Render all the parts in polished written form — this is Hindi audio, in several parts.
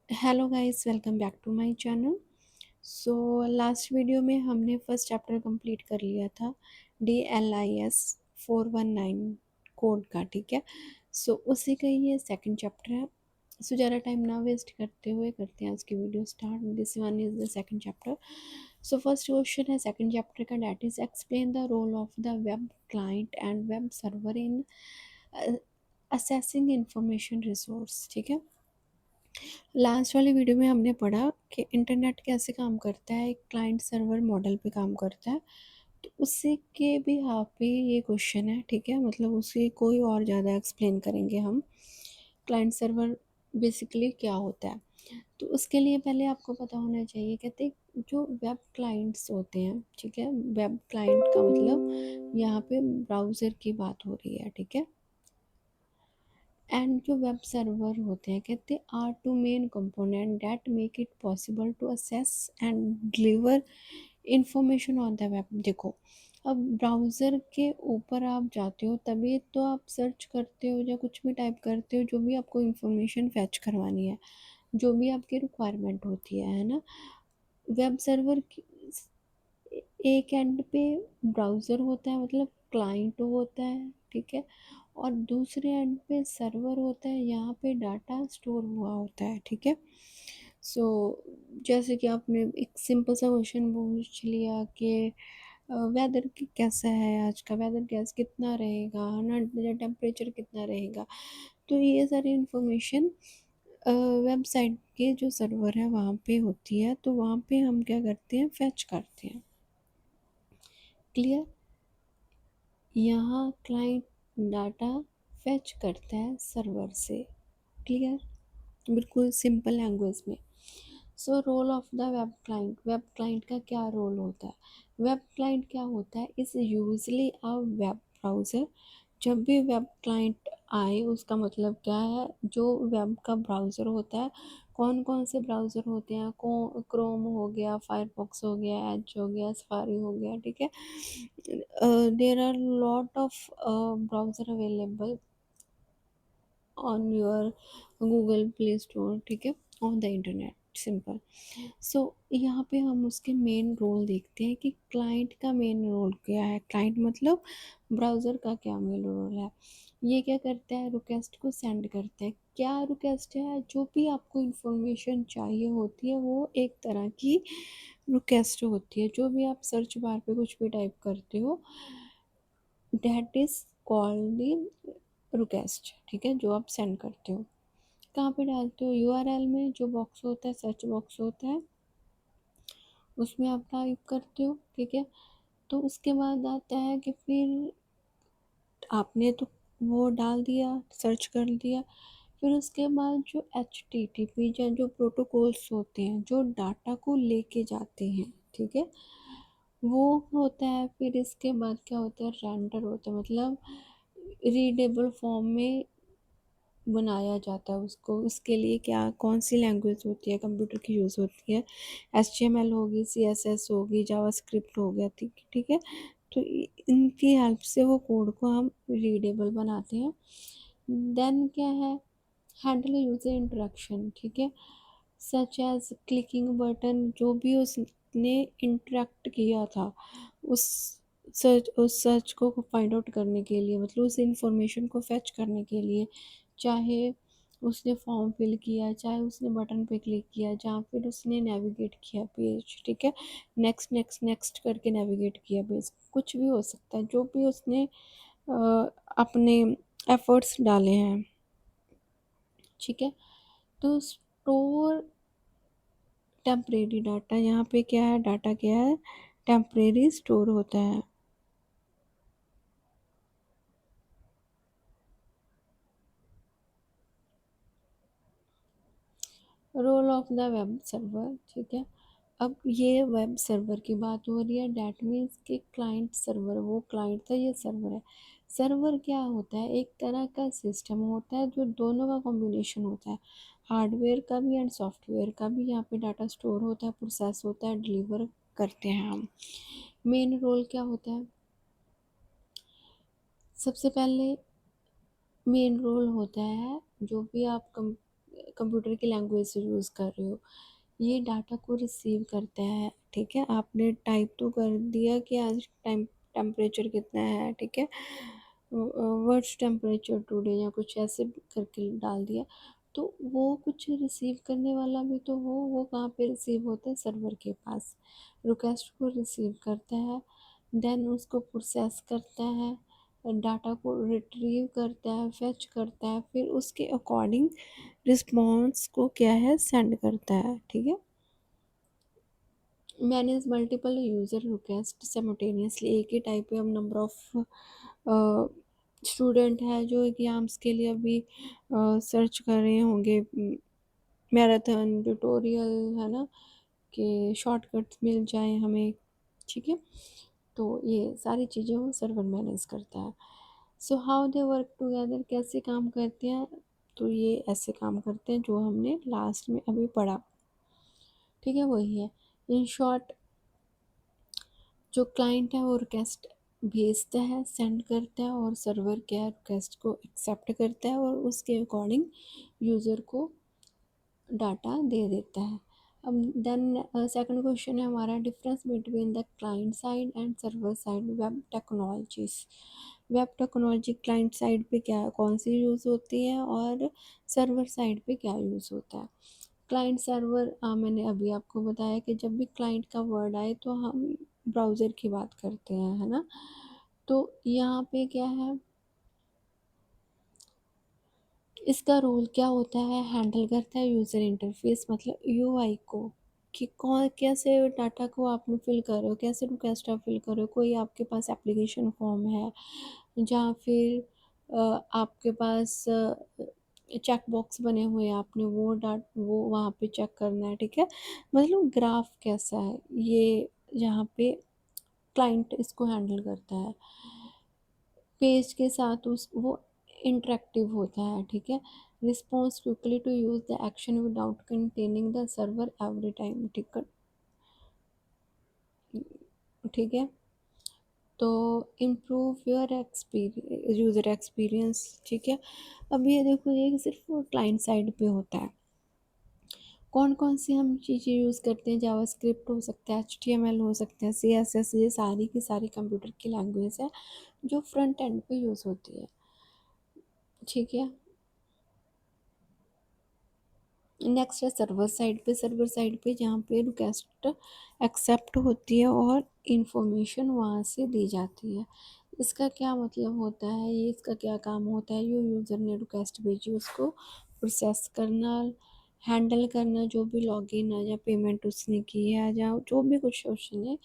Hello guys, welcome back to my channel. So last video में हमने फर्स्ट चैप्टर कंप्लीट कर लिया था DLIS 419 कोड का। ठीक है, सो उसी का ये सेकंड चैप्टर है। सो ज़्यादा टाइम ना वेस्ट करते हुए करते हैं आज की video start. This one is the second chapter. So first question है सेकंड चैप्टर का, that is explain the role of the web client and web server in accessing information resource. ठीक है, लास्ट वाली वीडियो में हमने पढ़ा कि इंटरनेट कैसे काम करता है, एक क्लाइंट सर्वर मॉडल पे काम करता है। तो उससे के भी यहाँ पे ये क्वेश्चन है। ठीक है, मतलब उसे कोई और ज़्यादा एक्सप्लेन करेंगे हम। क्लाइंट सर्वर बेसिकली क्या होता है, तो उसके लिए पहले आपको पता होना चाहिए। कहते हैं जो वेब क्लाइंट्स होते हैं, ठीक है, वेब क्लाइंट का मतलब यहाँ पे ब्राउज़र की बात हो रही है। ठीक है, एंड जो वेब सर्वर होते हैं कहते are two main component that make it possible to access and deliver information on the web. देखो, अब ब्राउज़र के ऊपर आप जाते हो तभी तो आप सर्च करते हो या कुछ भी टाइप करते हो, जो भी आपको इंफॉर्मेशन फैच करवानी है, जो भी आपकी रिक्वायरमेंट होती है ना। वेब सर्वर की एक एंड पे ब्राउज़र होता है, मतलब क्लाइंट होता है। ठीक है, और दूसरे एंड पे सर्वर होता है, यहाँ पे डाटा स्टोर हुआ होता है। ठीक है, सो जैसे कि आपने एक सिंपल सा क्वेश्चन पूछ लिया कि वेदर कैसा है, आज का वेदर कैसा कितना रहेगा ना, या टेम्परेचर कितना रहेगा। तो ये सारी इंफॉर्मेशन वेबसाइट के जो सर्वर है वहाँ पे होती है, तो वहाँ पे हम क्या करते हैं, फैच करते हैं। क्लियर, यहाँ क्लाइंट डाटा फैच करता है सर्वर से। क्लियर, बिल्कुल सिंपल लैंग्वेज में। So role of the web client, web client का क्या रोल होता है। वेब क्लाइंट क्या होता है, is usually a web browser. जब भी वेब क्लाइंट आए उसका मतलब क्या है, जो वेब का ब्राउज़र होता है। कौन कौन से ब्राउज़र होते हैं, क्रोम हो गया, फायरफॉक्स हो गया, एज हो गया, सफारी हो गया। ठीक है, there are lot of browser available on your Google Play Store. ठीक है, on the internet, simple. So यहाँ पे हम उसके मेन रोल देखते हैं कि क्लाइंट का मेन रोल क्या है। क्लाइंट मतलब ब्राउज़र का क्या मेन रोल है। ये क्या करता है, रिक्वेस्ट को सेंड करता है। क्या रिक्वेस्ट है, जो भी आपको इंफॉर्मेशन चाहिए होती है वो एक तरह की रिक्वेस्ट होती है। जो भी आप सर्च बार पे कुछ भी टाइप करते हो, that is called the request. ठीक है, जो आप सेंड करते हो कहाँ पे डालते हो, यूआरएल में जो बॉक्स होता है, सर्च बॉक्स होता है, उसमें आप टाइप करते हो। ठीक है, तो उसके बाद आता है कि फिर आपने तो वो डाल दिया, सर्च कर दिया। फिर उसके बाद जो HTTP या जो प्रोटोकॉल्स होते हैं जो डाटा को लेके जाते हैं, ठीक है, वो होता है। फिर इसके बाद क्या होता है, रेंडर होता है, मतलब रीडेबल फॉर्म में बनाया जाता है उसको। उसके लिए क्या कौन सी लैंग्वेज होती है, कंप्यूटर की यूज़ होती है। HTML होगी, CSS होगी, जावास्क्रिप्ट हो गया। ठीक ठीक है, तो इनकी हेल्प से वो कोड को हम रीडेबल बनाते हैं। देन क्या है, हैंडल यूजर इंटरेक्शन। ठीक है, सच एज क्लिकिंग बटन, जो भी उसने इंटरेक्ट किया था उस सर्च को फाइंड आउट करने के लिए, मतलब उस इंफॉर्मेशन को फेच करने के लिए, चाहे उसने फॉर्म फिल किया, चाहे उसने बटन पे क्लिक किया, जहाँ फिर उसने नेविगेट किया पेज। ठीक है, नेक्स्ट नेक्स्ट नेक्स्ट करके नेविगेट किया पेज, कुछ भी हो सकता है जो भी उसने अपने एफर्ट्स डाले हैं। ठीक है, तो स्टोर टेम्परेरी डाटा, यहाँ पे क्या है, डाटा क्या है, टेम्परेरी स्टोर होता है। Role of the web server. ठीक है, अब ये वेब सर्वर की बात हो रही है, डैट मीन्स कि क्लाइंट सर्वर, वो क्लाइंट था, ये सर्वर है। सर्वर क्या होता है, एक तरह का सिस्टम होता है जो दोनों का कॉम्बिनेशन होता है, हार्डवेयर का भी एंड सॉफ्टवेयर का भी। यहाँ पे डाटा स्टोर होता है, प्रोसेस होता है, डिलीवर करते हैं हम। मेन रोल क्या होता है, सबसे पहले मेन रोल होता है जो भी आप कंप्यूटर की लैंग्वेज से यूज़ कर रहे हो, ये डाटा को रिसीव करता है। ठीक है, आपने टाइप तो कर दिया कि आज टेम्परेचर कितना है, ठीक है, व्हाट्स टेम्परेचर टुडे या कुछ ऐसे करके डाल दिया, तो वो कुछ रिसीव करने वाला भी तो वो कहाँ पे रिसीव होता है, सर्वर के पास। रिक्वेस्ट को रिसीव करता है, देन उसको प्रोसेस करता है, डाटा को रिट्रीव करता है, फेच करता है, फिर उसके अकॉर्डिंग रिस्पॉन्स को क्या है, सेंड करता है। ठीक है, मैनेज मल्टीपल यूज़र रिक्वेस्ट सिमुटेनियसली, एक ही टाइप पे हम नंबर ऑफ स्टूडेंट है जो एग्जाम्स के लिए अभी सर्च कर रहे होंगे, मैराथन ट्यूटोरियल, है ना, कि शॉर्टकट्स मिल जाए हमें। ठीक है, तो ये सारी चीज़ें वो सर्वर मैनेज करता है। So how they work together, कैसे काम करते हैं, तो ये ऐसे काम करते हैं जो हमने लास्ट में अभी पढ़ा। ठीक है, वही है। इन शॉर्ट, जो क्लाइंट है वो रिक्वेस्ट भेजता है, सेंड करता है, और सर्वर क्या है, रिक्वेस्ट को एक्सेप्ट करता है और उसके अकॉर्डिंग यूज़र को डाटा दे देता है। अब देन सेकंड क्वेश्चन है हमारा, difference between the client side and server side web technologies. Web technology client side पे क्या कौन सी यूज़ होती है और सर्वर साइड पे क्या यूज़ होता है। क्लाइंट सर्वर, मैंने अभी आपको बताया कि जब भी क्लाइंट का वर्ड आए तो हम ब्राउज़र की बात करते हैं, है ना। तो यहाँ पे क्या है, इसका रोल क्या होता है, हैंडल करता है यूज़र इंटरफेस मतलब यूआई को, कि कौन कैसे डाटा को आप फिल कर रहे हो, कैसे रिक्वेस्ट आप फिल कर रहे हो। कोई आपके पास एप्लीकेशन फॉर्म है, जहाँ फिर आपके पास चेक बॉक्स बने हुए हैं, आपने वो वहाँ पे चेक करना है। ठीक है, मतलब ग्राफ कैसा है ये, जहाँ पे क्लाइंट इसको हैंडल करता है, पेज के साथ उस वो इंटरेक्टिव होता है। ठीक है, response quickly to use the action without containing the server every time. ठीक है, ठीक है, तो improve your experience, user experience. ठीक है, अब ये देखो, ये सिर्फ क्लाइंट साइड पे होता है। कौन कौन सी हम चीज़ें यूज़ करते हैं, जावास्क्रिप्ट हो सकता है, एचटीएमएल हो सकता है, सीएसएस, ये सारी की सारी कंप्यूटर की लैंग्वेज है जो फ्रंट एंड पे यूज़ होती है। ठीक है, नेक्स्ट है सर्वर साइड पे। सर्वर साइड पे जहाँ पे रिक्वेस्ट एक्सेप्ट होती है और इंफॉर्मेशन वहाँ से दी जाती है। इसका क्या मतलब होता है, ये इसका क्या काम होता है, जो यूज़र ने रिक्वेस्ट भेजी उसको प्रोसेस करना, हैंडल करना, जो भी लॉगिन है या पेमेंट उसने की है या जो भी कुछ उसने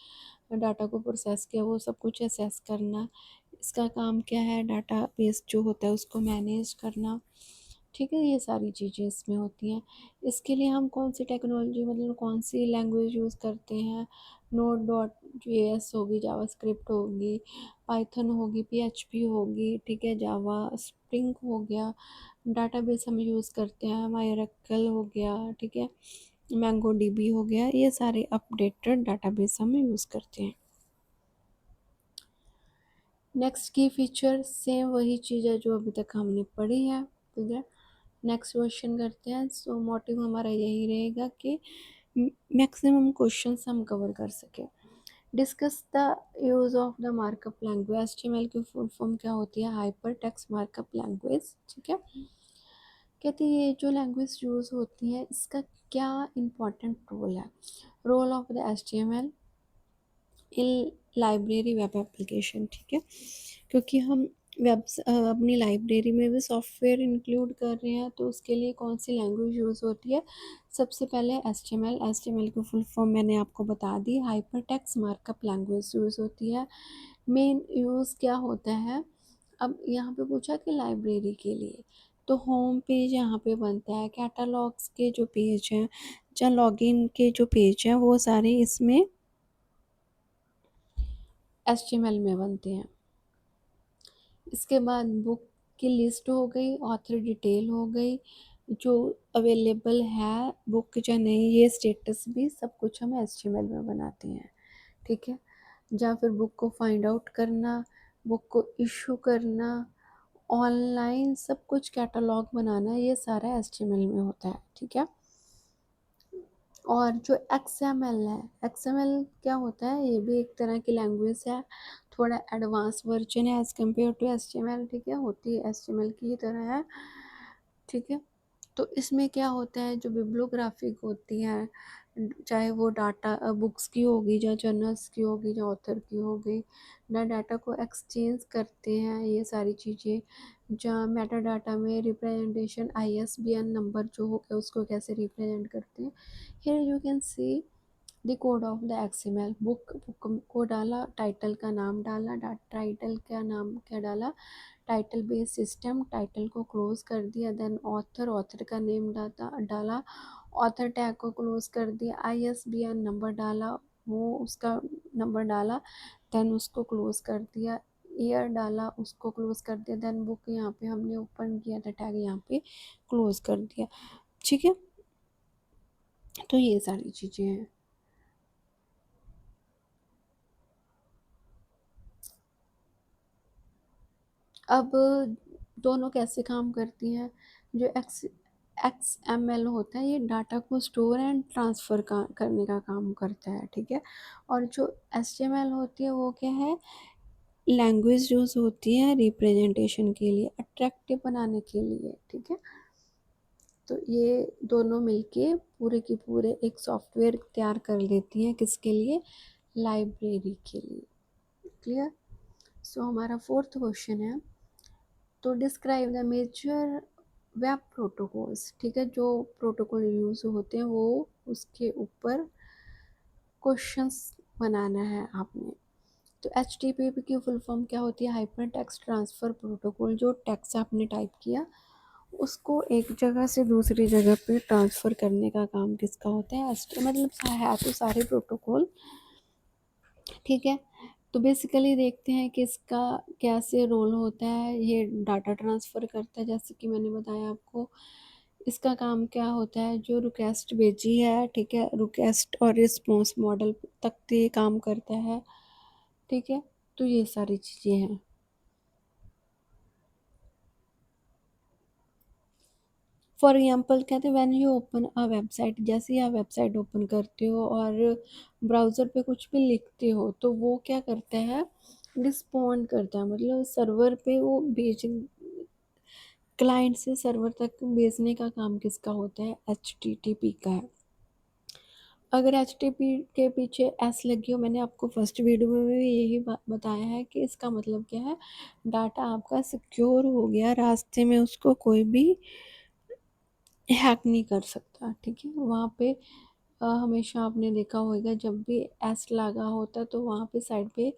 डाटा को प्रोसेस किया वो सब कुछ असेस करना। इसका काम क्या है, डाटा बेस जो होता है उसको मैनेज करना। ठीक है, ये सारी चीज़ें इसमें होती हैं। इसके लिए हम कौन सी टेक्नोलॉजी मतलब कौन सी लैंग्वेज यूज़ करते हैं, नोड डॉट जेएस होगी, जावास्क्रिप्ट होगी, पाइथन होगी, पीएचपी होगी, ठीक है, जावा स्प्रिंग हो गया, डाटाबेस हम यूज़ करते हैं, मायरकल हो गया, ठीक है, मैंगो डीबी हो गया, ये सारे अपडेटेड डाटाबेस हम यूज़ करते हैं। नेक्स्ट की फीचर सेम वही चीज़ है जो अभी तक हमने पढ़ी है। ठीक है, नेक्स्ट क्वेश्चन करते हैं। सो मोटिव हमारा यही रहेगा कि मैक्सिमम क्वेश्चंस हम कवर कर सकें। Discuss the use of the markup language. HTML की फुल फॉर्म क्या होती है, हाइपर टेक्स्ट मार्कअप लैंग्वेज। ठीक है, कहते हैं ये जो लैंग्वेज यूज़ होती है इसका क्या इम्पोर्टेंट रोल है। Role of the HTML in library web application. ठीक है, क्योंकि हम अपनी लाइब्रेरी में भी सॉफ्टवेयर इंक्लूड कर रहे हैं तो उसके लिए कौन सी लैंग्वेज यूज़ होती है, सबसे पहले एचटीएमएल। एचटीएमएल की फुल फॉर्म मैंने आपको बता दी, hypertext markup language use होती है। मेन यूज़ क्या होता है, अब यहाँ पे पूछा कि लाइब्रेरी के लिए, तो होम पेज यहाँ पे बनता है, कैटलॉग्स के जो पेज हैं या लॉगिन के जो पेज हैं वो सारे इसमें एचटीएमएल में बनते हैं। इसके बाद बुक की लिस्ट हो गई, ऑथर डिटेल हो गई, जो अवेलेबल है बुक या नहीं, ये स्टेटस भी सब कुछ हम एचटीएमएल में बनाते हैं। ठीक है, या फिर बुक को फाइंड आउट करना, बुक को इशू करना, ऑनलाइन सब कुछ कैटलॉग बनाना ये सारा एचटीएमएल में होता है, ठीक है। और जो एक्सएमएल है, एक्सएमएल क्या होता है, ये भी एक तरह की लैंग्वेज है, थोड़ा एडवांस वर्जन है एज कम्पेयर टू एचटीएमएल, ठीक है, होती है एचटीएमएल की तरह है, ठीक है। तो इसमें क्या होता है, जो बिब्लियोग्राफिक होती है, चाहे वो डाटा बुक्स की होगी, या जर्नल्स की होगी, या ऑथर की होगी, ना डाटा को एक्सचेंज करते हैं ये सारी चीज़ें, जहाँ मेटा डाटा में रिप्रेजेंटेशन आईएसबीएन नंबर जो हो गया उसको कैसे रिप्रेजेंट करते हैं। Here you can see the code of the XML. Book को डाला, टाइटल का नाम डाला, टाइटल का नाम क्या डाला, टाइटल बेस सिस्टम, टाइटल को क्लोज कर दिया, देन ऑथर, ऑथर का नेम डाला, ऑथर टैग को क्लोज कर दिया, आईएसबीएन नंबर डाला, वो उसका नंबर डाला, देन उसको क्लोज कर दिया, ईयर डाला, उसको क्लोज कर दिया, देन बुक यहाँ पे हमने ओपन किया था, टैग यहाँ पे क्लोज कर दिया, ठीक है। तो ये सारी चीज़ें हैं। अब दोनों कैसे काम करती हैं, जो एक्स एम एल होता है ये डाटा को स्टोर एंड ट्रांसफ़र करने का काम करता है, ठीक है। और जो एच टी एम एल होती है वो क्या है, लैंग्वेज यूज़ होती है रिप्रेजेंटेशन के लिए, अट्रैक्टिव बनाने के लिए, ठीक है। तो ये दोनों मिलके पूरे के पूरे एक सॉफ्टवेयर तैयार कर लेती हैं, किसके लिए, लाइब्रेरी के लिए, क्लियर। सो हमारा फोर्थ क्वेश्चन है, तो describe the major web protocols, ठीक है, जो प्रोटोकॉल यूज़ होते हैं वो उसके ऊपर क्वेश्चंस बनाना है आपने। तो एच टी पी की फुल फॉर्म क्या होती है, हाइपर टेक्स्ट ट्रांसफ़र प्रोटोकॉल। जो टेक्स्ट आपने टाइप किया उसको एक जगह से दूसरी जगह पे ट्रांसफ़र करने का काम किसका होता है, एच टी, मतलब है तो सारे प्रोटोकॉल, ठीक है। तो बेसिकली देखते हैं कि इसका कैसे रोल होता है, ये डाटा ट्रांसफ़र करता है, जैसे कि मैंने बताया आपको। इसका काम क्या होता है, जो रिक्वेस्ट भेजी है, ठीक है, रिक्वेस्ट और रिस्पॉन्स मॉडल तक तो ये काम करता है, ठीक है। तो ये सारी चीज़ें हैं। फॉर एग्जाम्पल कहते हैं, when you open a website, जैसे ही आप वेबसाइट ओपन करते हो और ब्राउज़र पे कुछ भी लिखते हो तो वो क्या करता है, रिस्पॉन्ड करता है, मतलब सर्वर पे वो भेज, क्लाइंट से सर्वर तक भेजने का काम किसका होता है, एच टी टी पी का है। अगर एच टी पी के पीछे एस लगी हो, मैंने आपको फर्स्ट वीडियो में भी यही बताया है कि इसका मतलब क्या है, डाटा आपका सिक्योर हो गया, रास्ते में उसको कोई भी हैक नहीं कर सकता, ठीक है। वहाँ पे हमेशा आपने देखा होगा जब भी एस लगा होता है तो वहाँ पे साइड पे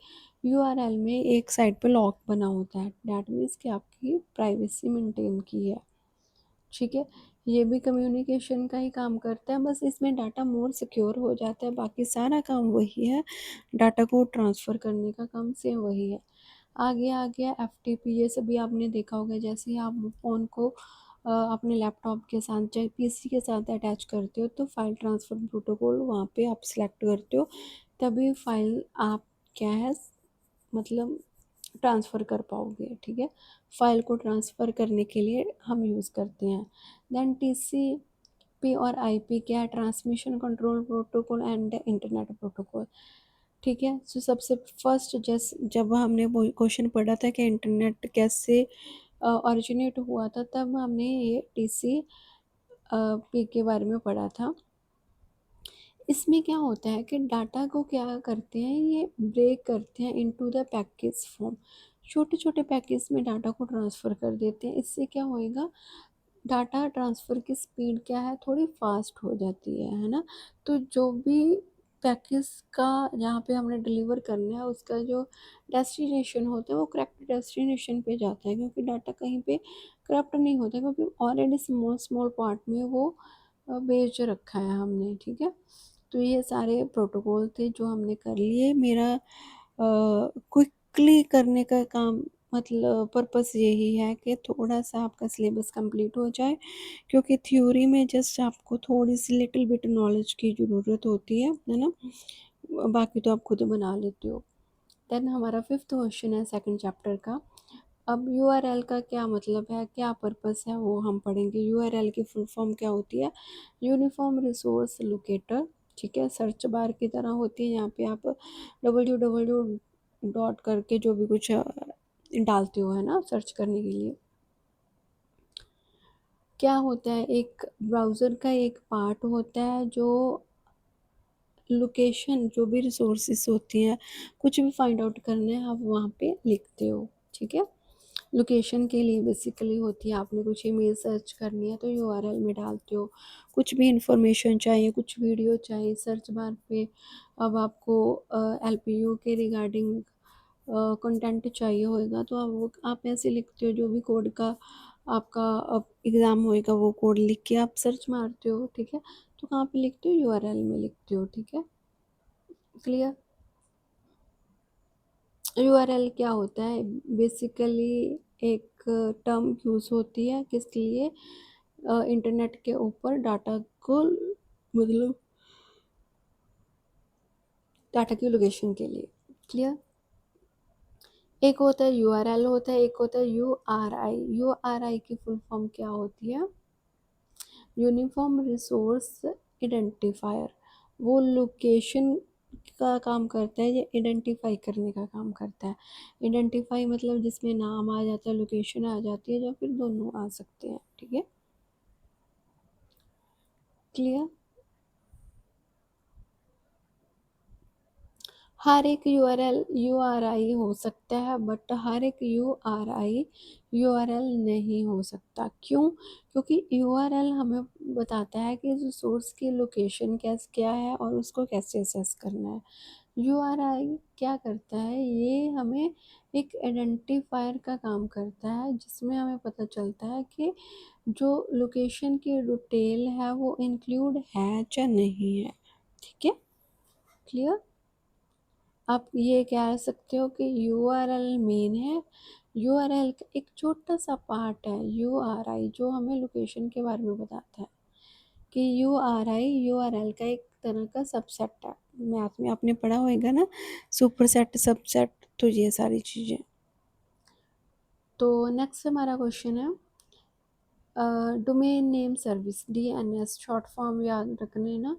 यूआरएल में एक साइड पे लॉक बना होता है, डैट मीन्स कि आपकी प्राइवेसी मेंटेन की है, ठीक है। ये भी कम्युनिकेशन का ही काम करता है, बस इसमें डाटा मोर सिक्योर हो जाता है, बाकी सारा काम वही है, डाटा को ट्रांसफ़र करने का काम सेम वही है। आगे आ गया एफ टी पी, ये सभी आपने देखा होगा, जैसे ही आप फ़ोन को अपने लैपटॉप के साथ चाहे पीसी के साथ अटैच करते हो तो फाइल ट्रांसफ़र प्रोटोकॉल वहाँ पे आप सिलेक्ट करते हो, तभी फाइल आप क्या है, मतलब ट्रांसफ़र कर पाओगे, ठीक है। फाइल को ट्रांसफ़र करने के लिए हम यूज़ करते हैं। देन टीसीपी और आईपी क्या है, transmission control protocol and internet protocol, ठीक है। सो सबसे फर्स्ट जब हमने वो क्वेश्चन पढ़ा था कि इंटरनेट कैसे ओरिजिनेट हुआ था, तब हमने ये टीसी पी के बारे में पढ़ा था। इसमें क्या होता है कि डाटा को क्या करते हैं, ये ब्रेक करते हैं इनटू द पैकेज फॉर्म, छोटे छोटे पैकेज में डाटा को ट्रांसफ़र कर देते हैं। इससे क्या होएगा, डाटा ट्रांसफ़र की स्पीड क्या है, थोड़ी फास्ट हो जाती है ना। तो जो भी पैकेज का जहाँ पे हमने डिलीवर करना है उसका जो डेस्टिनेशन होता है वो करेक्ट डेस्टिनेशन पे जाता है, क्योंकि डाटा कहीं पे करप्ट नहीं होता, क्योंकि ऑलरेडी स्मॉल स्मॉल पार्ट में वो भेज रखा है हमने, ठीक है। तो ये सारे प्रोटोकॉल थे जो हमने कर लिए। मेरा क्विकली करने का काम, मतलब पर्पस यही है कि थोड़ा सा आपका सिलेबस कंप्लीट हो जाए, क्योंकि थ्योरी में जस्ट आपको थोड़ी सी लिटिल बिट नॉलेज की ज़रूरत होती है ना, बाकी तो आप खुद बना लेते हो। देन हमारा फिफ्थ क्वेश्चन है सेकंड चैप्टर का, अब यूआरएल का क्या मतलब है, क्या पर्पस है, वो हम पढ़ेंगे। यूआरएल की फुल फॉर्म क्या होती है? Uniform resource locator. ठीक है, सर्च बार की तरह होती है, यहाँ पे आप डब्ल्यू डॉट करके जो भी कुछ डालते हो, है ना, सर्च करने के लिए। क्या होता है, एक ब्राउज़र का एक पार्ट होता है जो लोकेशन, जो भी रिसोर्सेस होती हैं, कुछ भी फाइंड आउट करना है आप वहाँ पे लिखते हो। ठीक है, लोकेशन के लिए बेसिकली होती है, आपने कुछ इमेज सर्च करनी है तो यूआरएल में डालते हो। कुछ भी इंफॉर्मेशन चाहिए, कुछ वीडियो चाहिए, सर्च बार पे अब आपको एलपीयू के रिगार्डिंग कंटेंट चाहिए होगा तो आप ऐसे लिखते हो, जो भी कोड का आपका अब एग्ज़ाम होएगा वो कोड लिख के आप सर्च मारते हो। ठीक है, तो कहाँ पे लिखते हो? यूआरएल में लिखते हो। ठीक है, क्लियर? यूआरएल क्या होता है? बेसिकली एक टर्म यूज़ होती है किस लिए? इंटरनेट के ऊपर डाटा को, मतलब डाटा की लोकेशन के लिए। क्लियर? एक होता है यूआरएल होता है, एक होता है यूआरआई। यूआरआई की फुल फॉर्म क्या होती है? Uniform resource identifier. वो लोकेशन का काम करता है, ये आइडेंटिफाई करने का काम करता है। आइडेंटिफाई मतलब जिसमें नाम आ जाता है, लोकेशन आ जाती है, या फिर दोनों आ सकते हैं। ठीक है, क्लियर? हर एक यूआरएल यूआरआई हो सकता है, बट हर एक यूआरआई यूआरएल नहीं हो सकता। क्यों? क्योंकि यूआरएल हमें बताता है कि जो सोर्स की लोकेशन कैस क्या है और उसको कैसे असेस करना है। यूआरआई क्या करता है? ये हमें एक आइडेंटिफायर का काम करता है, जिसमें हमें पता चलता है कि जो लोकेशन की डिटेल है वो इंक्लूड है या नहीं है। ठीक है, क्लियर? आप ये कह सकते हो कि यूआरएल मेन है, यूआरएल का एक छोटा सा पार्ट है यूआरआई, जो हमें लोकेशन के बारे में बताता है कि यूआरआई यूआरएल का एक तरह का सबसेट है। मैथ में आपने पढ़ा होगा ना, सुपरसेट, सबसेट, तो ये सारी चीज़ें। तो नेक्स्ट हमारा क्वेश्चन है domain name service, DNS short form याद रखने ना।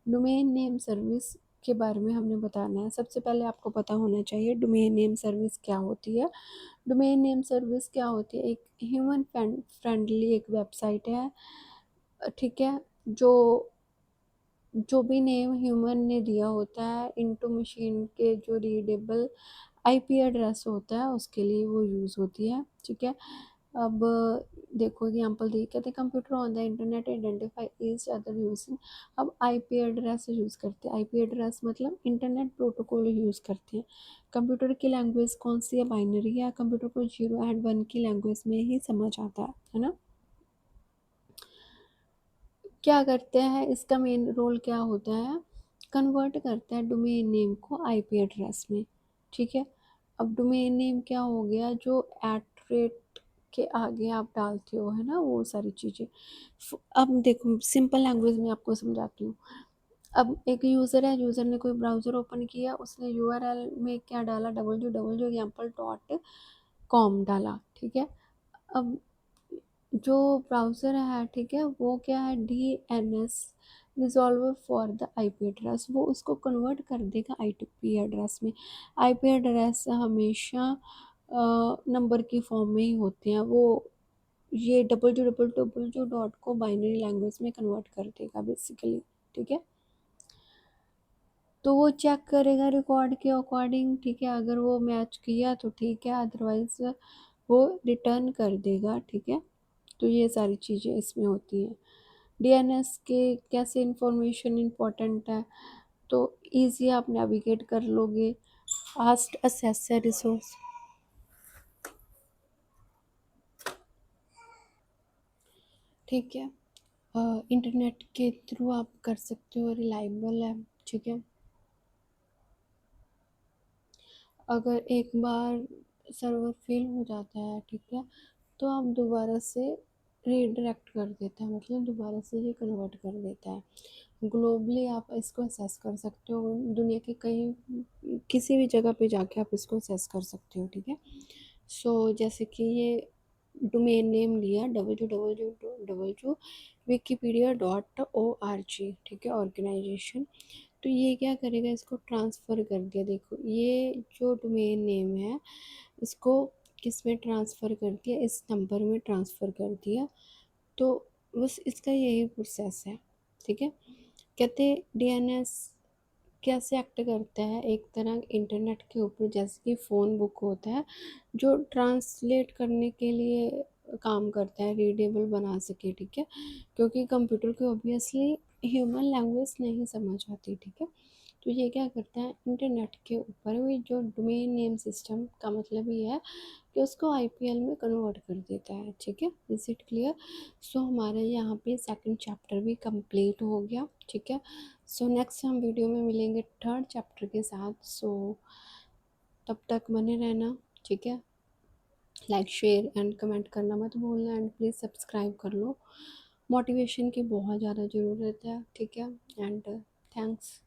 डोमेन नेम सर्विस के बारे में हमने बताना है। सबसे पहले आपको पता होना चाहिए डोमेन नेम सर्विस क्या होती है। डोमेन नेम सर्विस क्या होती है? एक ह्यूमन फ्रेंडली एक वेबसाइट है। ठीक है, जो जो भी नेम ह्यूमन ने दिया होता है इनटू मशीन के जो रीडेबल आईपी एड्रेस होता है उसके लिए वो यूज़ होती है। ठीक है, अब देखो एग्जांपल दी, कहते हैं computer on the internet identify each other using. अब आईपी एड्रेस यूज़ करते हैं, आईपी एड्रेस मतलब इंटरनेट प्रोटोकॉल यूज़ करते हैं। कंप्यूटर की लैंग्वेज कौन सी है? बाइनरी है, कंप्यूटर को 0 और 1 की लैंग्वेज में ही समझ आता है ना। क्या करते हैं, इसका मेन रोल क्या होता है? कन्वर्ट करता है डोमेन नेम को आईपी एड्रेस में। ठीक है, अब डोमेन नेम क्या हो गया? जो एट रेट के आगे आप डालते हो, है ना, वो सारी चीज़ें। अब देखो सिंपल लैंग्वेज में आपको समझाती हूँ। अब एक यूज़र है, यूज़र ने कोई ब्राउज़र ओपन किया, उसने यूआरएल में क्या डाला? www.example.com डाला। ठीक है, अब जो ब्राउज़र है, ठीक है, वो क्या है? DNS resolver for the IP address, वो उसको कन्वर्ट कर देगा आईपी एड्रेस में। आईपी एड्रेस हमेशा नंबर की फॉर्म में ही होते हैं। वो ये www को बाइनरी लैंग्वेज में कन्वर्ट कर देगा बेसिकली। ठीक है, तो वो चेक करेगा रिकॉर्ड के अकॉर्डिंग। ठीक है, अगर वो मैच किया तो ठीक है, अदरवाइज वो रिटर्न कर देगा। ठीक है, तो ये सारी चीज़ें इसमें होती हैं। डीएनएस के कैसे इंफॉर्मेशन इम्पोर्टेंट है, तो ईजी आप नेविगेट कर लोगे। फास्ट असेस है रिसोर्स। ठीक है, इंटरनेट के थ्रू आप कर सकते हो, रिलायबल है। ठीक है, अगर एक बार सर्वर फेल हो जाता है, ठीक है, तो आप दोबारा से रीडायरेक्ट कर देता है, मतलब दोबारा से ये कन्वर्ट कर देता है। ग्लोबली आप इसको असेस कर सकते हो, दुनिया के कहीं किसी भी जगह पे जाके आप इसको असेस कर सकते हो। ठीक है, सो जैसे कि ये डोमेन नेम लिया www wikipedia.org, ठीक है, ऑर्गेनाइजेशन। तो ये क्या करेगा, इसको ट्रांसफ़र कर दिया। देखो ये जो डोमेन नेम है इसको किस में ट्रांसफ़र कर दिया, इस नंबर में ट्रांसफ़र कर दिया। तो बस इसका यही प्रोसेस है, ठीक है। कहते डीएनएस कैसे एक्ट करता है, एक तरह इंटरनेट के ऊपर, जैसे कि फ़ोन बुक होता है जो ट्रांसलेट करने के लिए काम करता है, रीडेबल बना सके, ठीक है, क्योंकि कंप्यूटर को ऑब्वियसली ह्यूमन लैंग्वेज नहीं समझ आती, ठीक है। तो ये क्या करता है, इंटरनेट के ऊपर भी जो डोमेन नेम सिस्टम का मतलब ये है कि उसको आईपीएल में कन्वर्ट कर देता है, ठीक है। Is it clear? सो हमारे यहाँ पे सेकंड चैप्टर भी कंप्लीट हो गया, ठीक है। सो नेक्स्ट हम वीडियो में मिलेंगे थर्ड चैप्टर के साथ। सो तब तक बने रहना, ठीक है। लाइक शेयर एंड कमेंट करना मत भूलना, एंड प्लीज़ सब्सक्राइब कर लो। मोटिवेशन की बहुत ज़्यादा ज़रूरत है, ठीक है। And thanks.